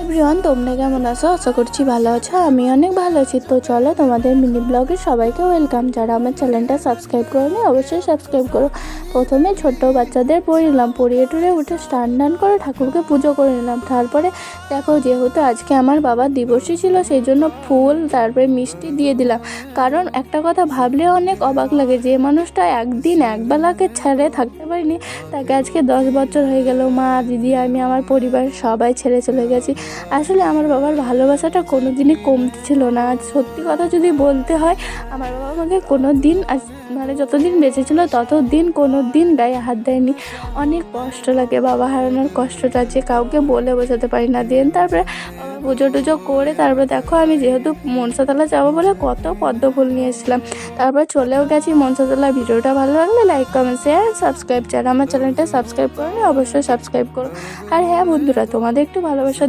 Everyone, তোমরা কেমন আছো? আশা করছি ভালো আছো। আমি অনেক ভালো আছি। তো চলো তোমাদের মিনি ব্লগে সবাইকে ওয়েলকাম। যারা আমার চ্যানেলটা সাবস্ক্রাইব করোনি অবশ্যই সাবস্ক্রাইব করো। প্রথমে ছোট্ট বাচ্চাদের পড়িলাম, পড়িয়ে টুড়ে উঠে স্নান টান করে ঠাকুরকে পুজো করে নিলাম। তারপরে দেখো, যেহেতু আজকে আমার বাবার দিবসই ছিল, সেই জন্য ফুল তারপরে মিষ্টি দিয়ে দিলাম। কারণ একটা কথা ভাবলে অনেক অবাক লাগে, যে মানুষটা একদিন একবেলাকে ছেড়ে থাকতে পারিনি, তাকে আজকে 10 বছর হয়ে গেল। মা, দিদি, আমি, আমার পরিবারের সবাই ছেড়ে চলে গেছি। আসলে আমার বাবার ভালোবাসাটা কোনো দিনই কমতি ছিল না। আজ সত্যি কথা যদি বলতে হয়, আমার বাবা আমাকে কোনো দিন মানে যতদিন বেঁচে ছিল ততদিন কোনো দিন গায়ে হাত দেয়নি। অনেক কষ্ট লাগে বাবা হারানোর কষ্টটা, যে কাউকে বলে বোঝাতে পারি না। দেন তারপরে পুজো টুজো করে তারপরে দেখো, আমি যেহেতু মনসাতলা যাবো বলে কত পদ্ম ফুল নিয়ে এসেছিলাম। তারপর চলেও গেছি মনসাতলা। ভিডিওটা ভালো লাগলে লাইক, কমেন্ট, শেয়ার, সাবস্ক্রাইব। যারা আমার চ্যানেলটা সাবস্ক্রাইব করোনি অবশ্যই সাবস্ক্রাইব করো। আর হ্যাঁ বন্ধুরা, তোমাদের একটু ভালোবাসা